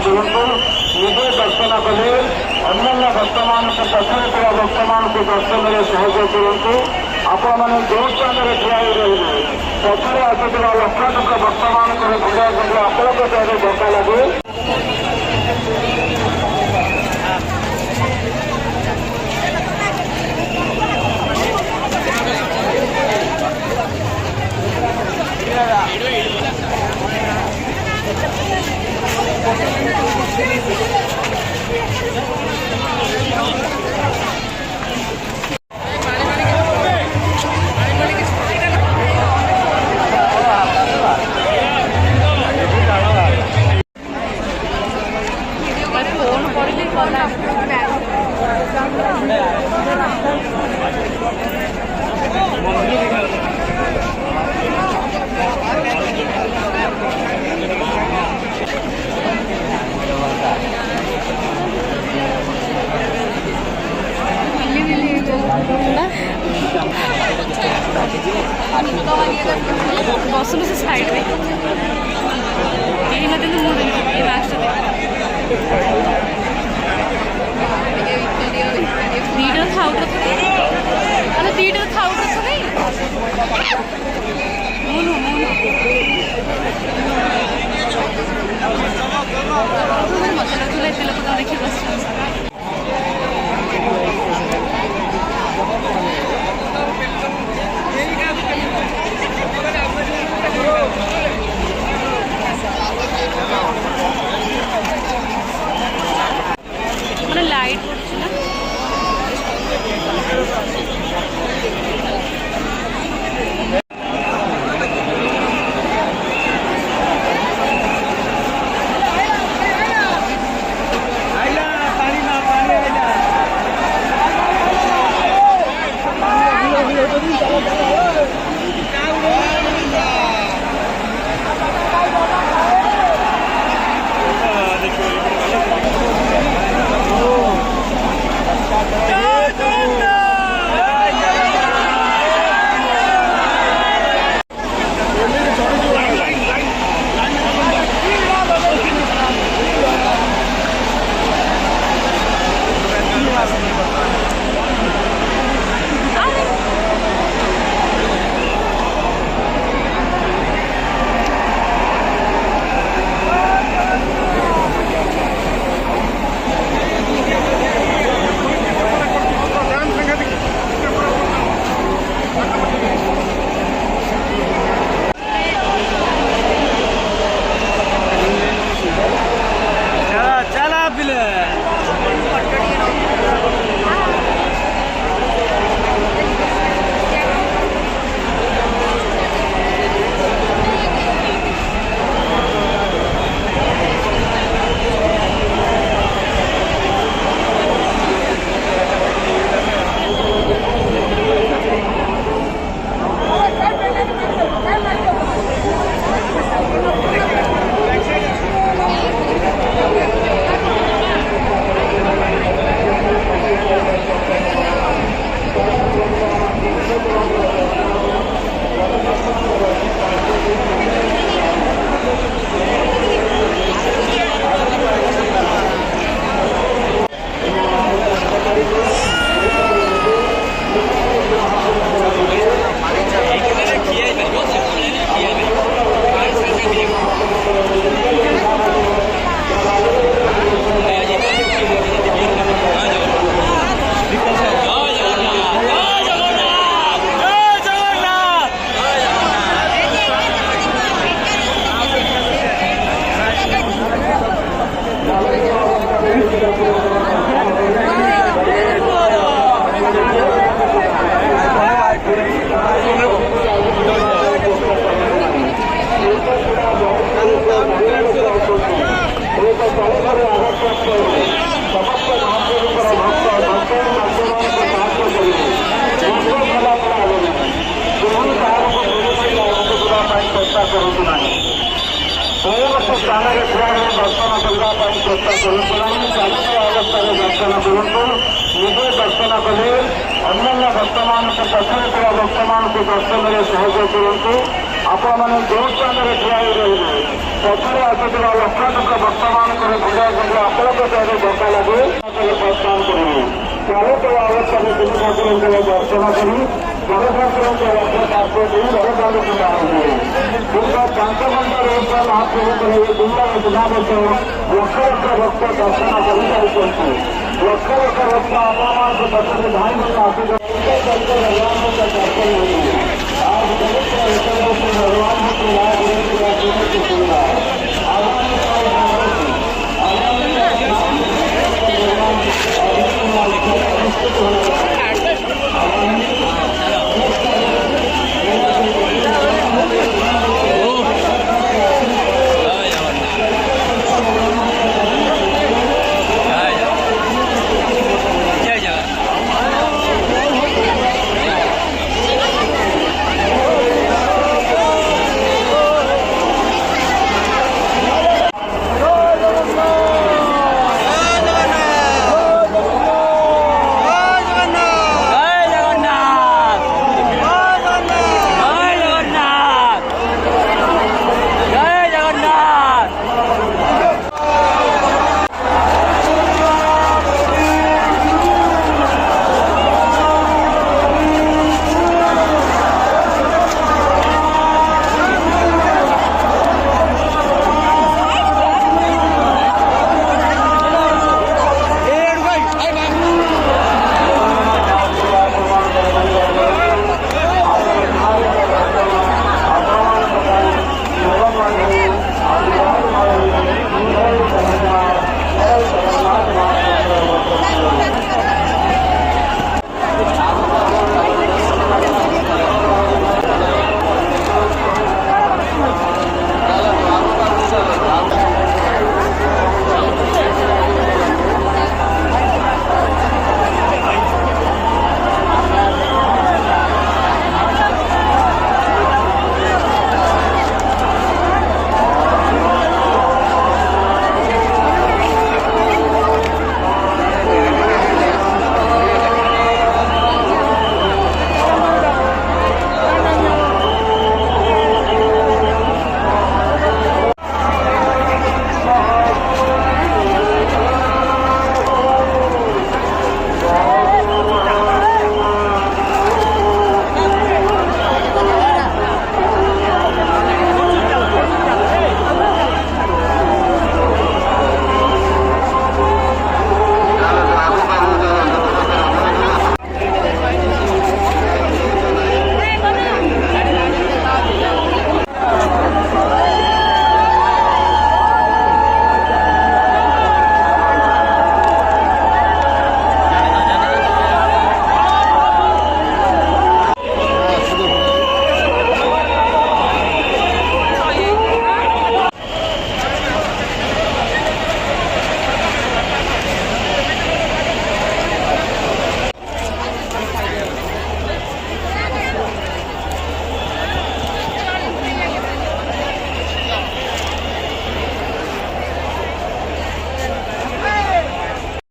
କରନ୍ତୁ। ନିଜେ ଦର୍ଶନ କଲେ ଅନ୍ୟାନ୍ୟ ଭକ୍ତମାନଙ୍କୁ ପଛରେ ଥିବା ଭକ୍ତମାନଙ୍କୁ ଦର୍ଶନରେ ସହଯୋଗ କରନ୍ତୁ। ଆପଣମାନେ ଯେଉଁ ସ୍ଥାନରେ ଠିଆ ହୋଇ ରହିବେ ପଛରେ ଆସୁଥିବା ଲକ୍ଷ ଲକ୍ଷ ଭକ୍ତମାନଙ୍କର ଭିଡ଼ ଯୋଗୁଁ ଆପଣଙ୍କ ଦେହରେ ଧକ୍କା ଲାଗେ। बसुन से साइड में यही मत मुड़ ये लास्ट दीटा खाऊ अरे दीटा खाऊ मुनु मुनु मत तुला इतने लोग देखिए बस মানে লাইট পড়ছে না ସ୍ଥାନରେ ଠିଆ ହୋଇ ଦର୍ଶନ କରିବା ପାଇଁ ଚେଷ୍ଟା କରୁଛନ୍ତି। ଚାଲୁଥିବା ଅବସ୍ଥାରେ ଦର୍ଶନ କରନ୍ତୁ। ନିଜେ ଦର୍ଶନ କଲେ ଅନ୍ୟାନ୍ୟ ଭକ୍ତମାନଙ୍କୁ ପଛରେ ଥିବା ଭକ୍ତମାନଙ୍କୁ ଦର୍ଶନରେ ସହଯୋଗ କରନ୍ତୁ। ଆପଣମାନେ ଯେଉଁ ସ୍ଥାନରେ ଠିଆ ହୋଇ ରହିବେ ପଛରେ ଆସୁଥିବା ଲକ୍ଷ ଲକ୍ଷ ଭକ୍ତମାନଙ୍କ ଭିଡ଼ କିନ୍ତୁ ଆପଣଙ୍କ ସହିତ ଧକ୍କା ଲାଗି ପ୍ରସ୍ଥାନ କରିବେ। ଚାଲୁଥିବା ଅବସ୍ଥାରେ ତିନି ଠାକୁରଙ୍କର ଦର୍ଶନ କରି ଜଗଠାକୁରଙ୍କ ରଥ ପାର୍ଶ୍ୱ ଦେଇ ରଥକୁ ବାହାରିବେ। ଦୀର୍ଘ 5 ଘଣ୍ଟାରୁ ଉର୍ଦ୍ଧ୍ୱ ମହାପ୍ରଭୁଙ୍କର ଏହି ଦୁର୍ଲଭ ସୁନାବେଶ ଲକ୍ଷ ଲକ୍ଷ ଭକ୍ତ ଦର୍ଶନ କରିସାରିଛନ୍ତି। ଲକ୍ଷ ଲକ୍ଷ ଭକ୍ତ ଆପଣମାନଙ୍କ ପଛରେ ଧାଇଁ ଧାଇଁ ଆସିବେ। भगवान को दर्शन मिलेंगे। आज पवित्र एकादशी भगवान की राह